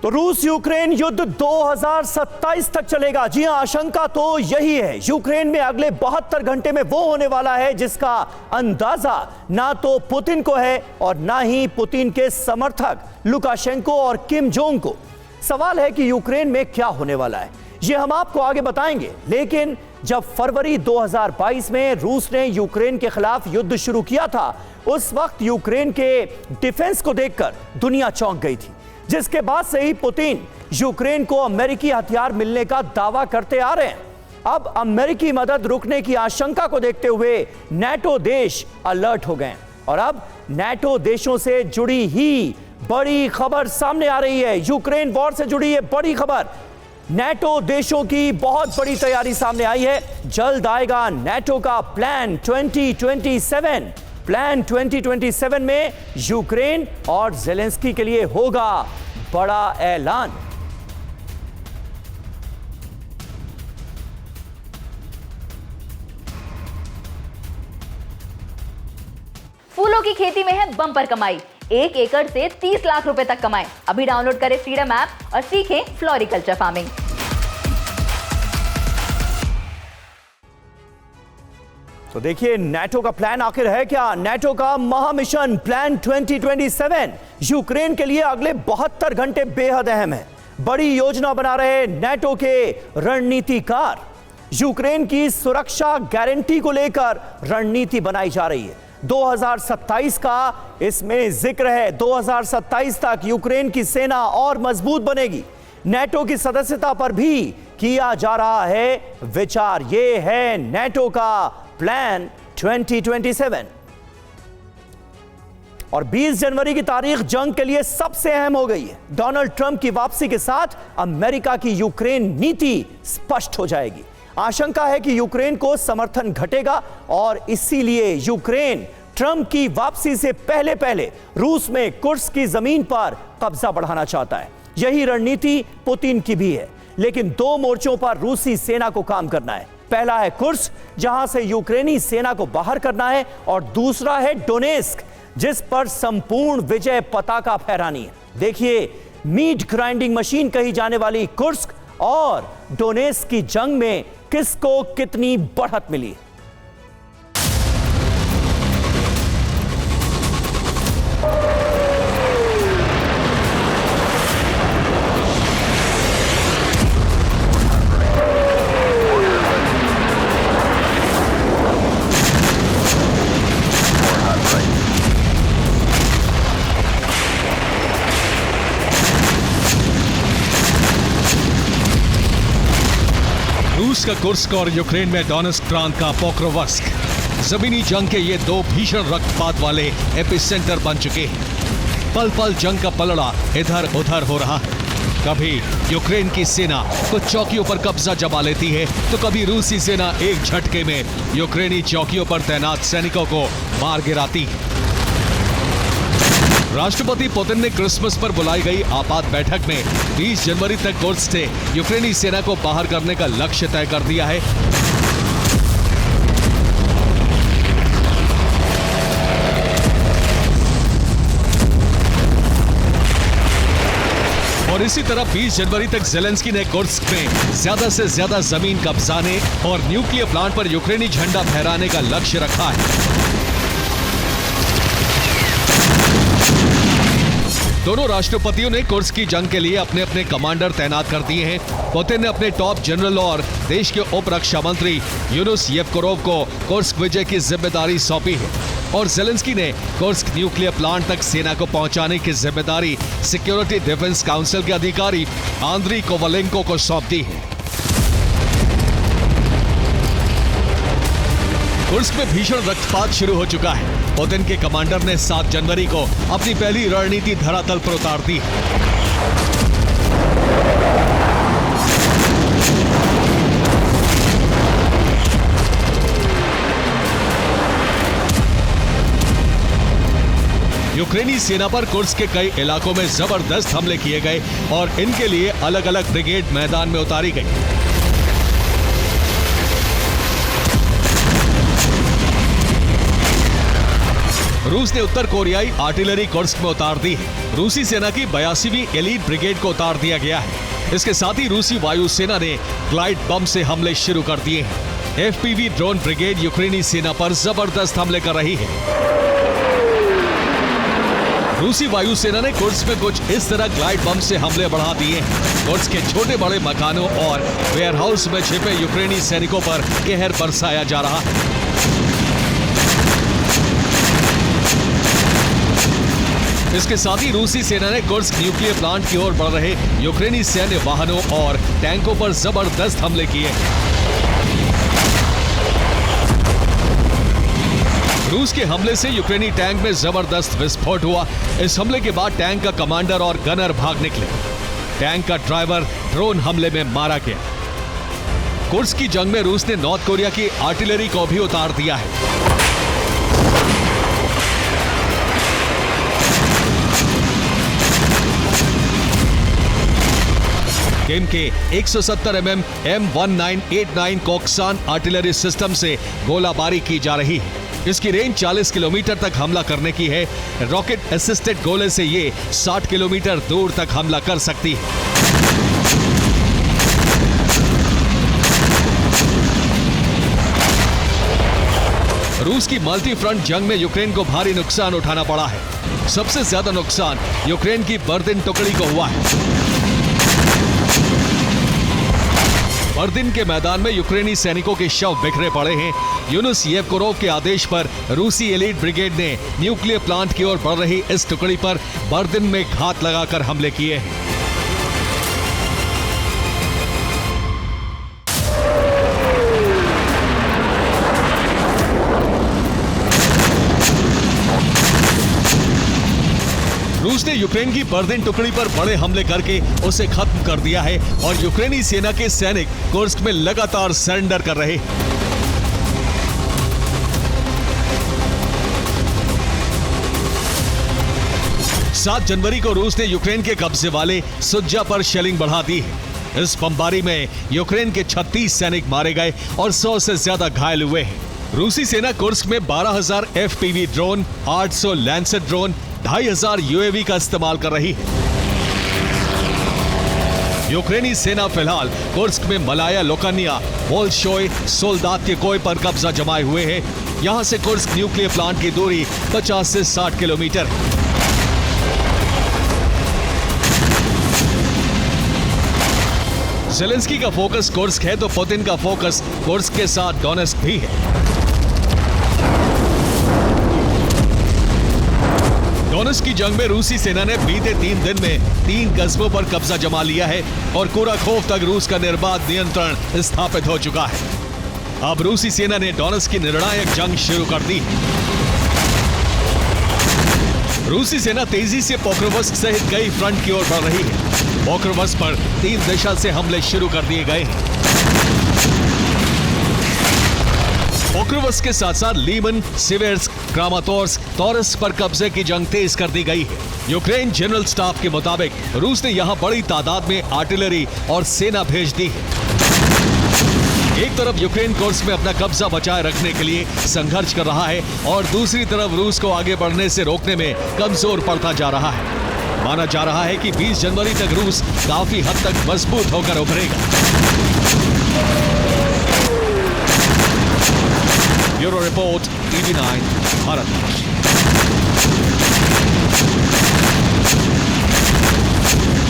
तो रूस यूक्रेन युद्ध 2027 तक चलेगा। जी हां, आशंका तो यही है। यूक्रेन में अगले 72 घंटे में वो होने वाला है जिसका अंदाजा ना तो पुतिन को है और ना ही पुतिन के समर्थक लुकाशेंको और किम जोंग को। सवाल है कि यूक्रेन में क्या होने वाला है, ये हम आपको आगे बताएंगे। लेकिन जब फरवरी 2022 में रूस ने यूक्रेन के खिलाफ युद्ध शुरू किया था, उस वक्त यूक्रेन के डिफेंस को देखकर दुनिया चौंक गई थी, जिसके बाद से ही पुतिन यूक्रेन को अमेरिकी हथियार मिलने का दावा करते आ रहे हैं। अब अमेरिकी मदद रुकने की आशंका को देखते हुए नाटो देश अलर्ट हो गए और अब नाटो देशों से जुड़ी ही बड़ी खबर सामने आ रही है। यूक्रेन वॉर से जुड़ी ये बड़ी खबर, नाटो देशों की बहुत बड़ी तैयारी सामने आई है। जल्द आएगा नाटो का प्लान 2027। प्लान 2027 में यूक्रेन और ज़ेलेंस्की के लिए होगा बड़ा ऐलान। फूलों की खेती में है बम्पर कमाई। 1 एकड़ से 30 लाख रुपए तक कमाएं। अभी डाउनलोड करें फ्रीडम ऐप और सीखें फ्लोरिकल्चर फार्मिंग। तो देखिए, नाटो का प्लान आखिर है क्या? नाटो का महामिशन प्लान 2027 यूक्रेन के लिए अगले 72 घंटे बेहद अहम है। बड़ी योजना बना रहे नाटो के रणनीतिकार। यूक्रेन की सुरक्षा गारंटी को लेकर रणनीति बनाई जा रही है। 2027 का इसमें जिक्र है। 2027 तक यूक्रेन की सेना और मजबूत बनेगी। नाटो की सदस्यता पर भी किया जा रहा है विचार। यह है नाटो का प्लान 2027। और 20 जनवरी की तारीख जंग के लिए सबसे अहम हो गई है। डोनाल्ड ट्रंप की वापसी के साथ अमेरिका की यूक्रेन नीति स्पष्ट हो जाएगी। आशंका है कि यूक्रेन को समर्थन घटेगा और इसीलिए यूक्रेन ट्रंप की वापसी से पहले पहले रूस में कुर्स्क की जमीन पर कब्जा बढ़ाना चाहता है। यही रणनीति पुतिन की भी है। लेकिन 2 मोर्चों पर रूसी सेना को काम करना है। पहला है कुर्स्क, जहां से यूक्रेनी सेना को बाहर करना है, और दूसरा है डोनेस्क, जिस पर संपूर्ण विजय पताका फहरानी है। देखिए, मीट ग्राइंडिंग मशीन कही जाने वाली कुर्स्क और डोनेस्क की जंग में किसको कितनी बढ़त मिली। रूस का कुर्स्क और यूक्रेन में डोनेस्क प्रांत का पोक्रोवस्क, जमीनी जंग के ये 2 भीषण रक्तपात वाले एपिसेंटर बन चुके हैं। पल पल जंग का पलड़ा इधर उधर हो रहा है। कभी यूक्रेन की सेना कुछ चौकियों पर कब्जा जमा लेती है, तो कभी रूसी सेना एक झटके में यूक्रेनी चौकियों पर तैनात सैनिकों को मार गिराती है। राष्ट्रपति पुतिन ने क्रिसमस पर बुलाई गई आपात बैठक में 20 जनवरी तक कुर्स्क से यूक्रेनी सेना को बाहर करने का लक्ष्य तय कर दिया है। और इसी तरह 20 जनवरी तक ज़ेलेंस्की ने कुर्स्क में ज्यादा से ज्यादा जमीन कब्जाने और न्यूक्लियर प्लांट पर यूक्रेनी झंडा फहराने का लक्ष्य रखा है। दोनों राष्ट्रपतियों ने कुर्स्क की जंग के लिए अपने अपने कमांडर तैनात कर दिए हैं। पुतिन ने अपने टॉप जनरल और देश के उप रक्षा मंत्री यूनुस येवकोरोव को कुर्स्क विजय की जिम्मेदारी सौंपी है, और ज़ेलेंस्की ने कुर्स्क न्यूक्लियर प्लांट तक सेना को पहुंचाने की जिम्मेदारी सिक्योरिटी डिफेंस काउंसिल के अधिकारी आंद्री कोवलेंको को सौंप दी है। कुर्स्क में भीषण रक्तपात शुरू हो चुका है। पुतिन के कमांडर ने 7 जनवरी को अपनी पहली रणनीति धरातल पर उतार दी। यूक्रेनी सेना पर कुर्स्क के कई इलाकों में जबरदस्त हमले किए गए और इनके लिए अलग अलग ब्रिगेड मैदान में उतारी गई। रूस ने उत्तर कोरियाई आर्टिलरी कुर्स्क में उतार दी है। रूसी सेना की 82वीं एलीट ब्रिगेड को उतार दिया गया है। इसके साथ ही रूसी वायुसेना ने ग्लाइड बम से हमले शुरू कर दिए हैं। एफपीवी ड्रोन ब्रिगेड यूक्रेनी सेना पर जबरदस्त हमले कर रही है। रूसी वायुसेना ने कुर्स्क में कुछ इस तरह ग्लाइड बम से हमले बढ़ा दिए हैं। कुर्स्क के छोटे बड़े मकानों और वेयरहाउस में छिपे यूक्रेनी सैनिकों पर कहर बरसाया जा रहा है। इसके साथ ही रूसी सेना ने कुर्स्क न्यूक्लियर प्लांट की ओर बढ़ रहे यूक्रेनी सैन्य वाहनों और टैंकों पर जबरदस्त हमले किए। रूस के हमले से यूक्रेनी टैंक में जबरदस्त विस्फोट हुआ। इस हमले के बाद टैंक का कमांडर और गनर भाग निकले। टैंक का ड्राइवर ड्रोन हमले में मारा गया। कुर्स्क की जंग में रूस ने नॉर्थ कोरिया की आर्टिलरी को भी उतार दिया है। किम के 170 mm M1989 कोक्सान आर्टिलरी सिस्टम से गोलाबारी की जा रही है। इसकी रेंज 40 किलोमीटर तक हमला करने की है। रॉकेट असिस्टेड गोले से ये 60 किलोमीटर दूर तक हमला कर सकती है। रूस की मल्टी फ्रंट जंग में यूक्रेन को भारी नुकसान उठाना पड़ा है। सबसे ज्यादा नुकसान यूक्रेन की बर्दिन टुकड़ी को हुआ है। बर्दिन के मैदान में यूक्रेनी सैनिकों के शव बिखरे पड़े हैं। यूनुस येवकोरोव के आदेश पर रूसी एलीट ब्रिगेड ने न्यूक्लियर प्लांट की ओर बढ़ रही इस टुकड़ी पर बर्दिन में घात लगाकर हमले किए हैं। रूस ने यूक्रेन की बर्दिन टुकड़ी पर बड़े हमले करके उसे खत्म कर दिया है और यूक्रेनी सेना के सैनिक कुर्स्क में लगातार सरेंडर कर रहे हैं। 7 जनवरी को रूस ने यूक्रेन के कब्जे वाले सुज्जा पर शेलिंग बढ़ा दी है। इस बमबारी में यूक्रेन के 36 सैनिक मारे गए और 100 से ज्यादा घायल हुए हैं। रूसी सेना कुर्स्क में 12,000 FPV drone, 800 lancer drone, 2,500 UAV का इस्तेमाल कर रही है। यूक्रेनी सेना फिलहाल कुर्स्क में मलाया लोकानिया, बोल्शोय, सोल्दात्यकोय पर कब्जा जमाए हुए है। यहां से कुर्स्क न्यूक्लियर प्लांट की दूरी 50 से 60 किलोमीटर है। ज़ेलेंस्की का फोकस कुर्स्क है तो पुतिन का फोकस कुर्स्क के साथ डोनेस्क भी है। डोनेस्क की जंग में रूसी सेना ने बीते 3 दिन में 3 कस्बों पर कब्जा जमा लिया है और कुराखोव तक रूस का निर्बाध नियंत्रण स्थापित हो चुका है। अब रूसी सेना ने डोनेस्क की निर्णायक जंग शुरू कर दी। रूसी सेना तेजी से पोक्रोवस्क सहित कई फ्रंट की ओर बढ़ रही है। पोक्रोवस्क पर 3 दिशा से हमले शुरू कर दिए गए हैं। पोक्रोवस्क के साथ साथ लीमन, सिवेर्स्क, क्रामातोर्स्क, तोरस पर कब्जे की जंग तेज कर दी गई है। यूक्रेन जनरल स्टाफ के मुताबिक रूस ने यहां बड़ी तादाद में आर्टिलरी और सेना भेज दी है। एक तरफ यूक्रेन कुर्स्क में अपना कब्जा बचाए रखने के लिए संघर्ष कर रहा है और दूसरी तरफ रूस को आगे बढ़ने से रोकने में कमजोर पड़ता जा रहा है। माना जा रहा है कि 20 जनवरी तक रूस काफी हद तक मजबूत होकर उभरेगा। Bureau report, TV9 Bharat.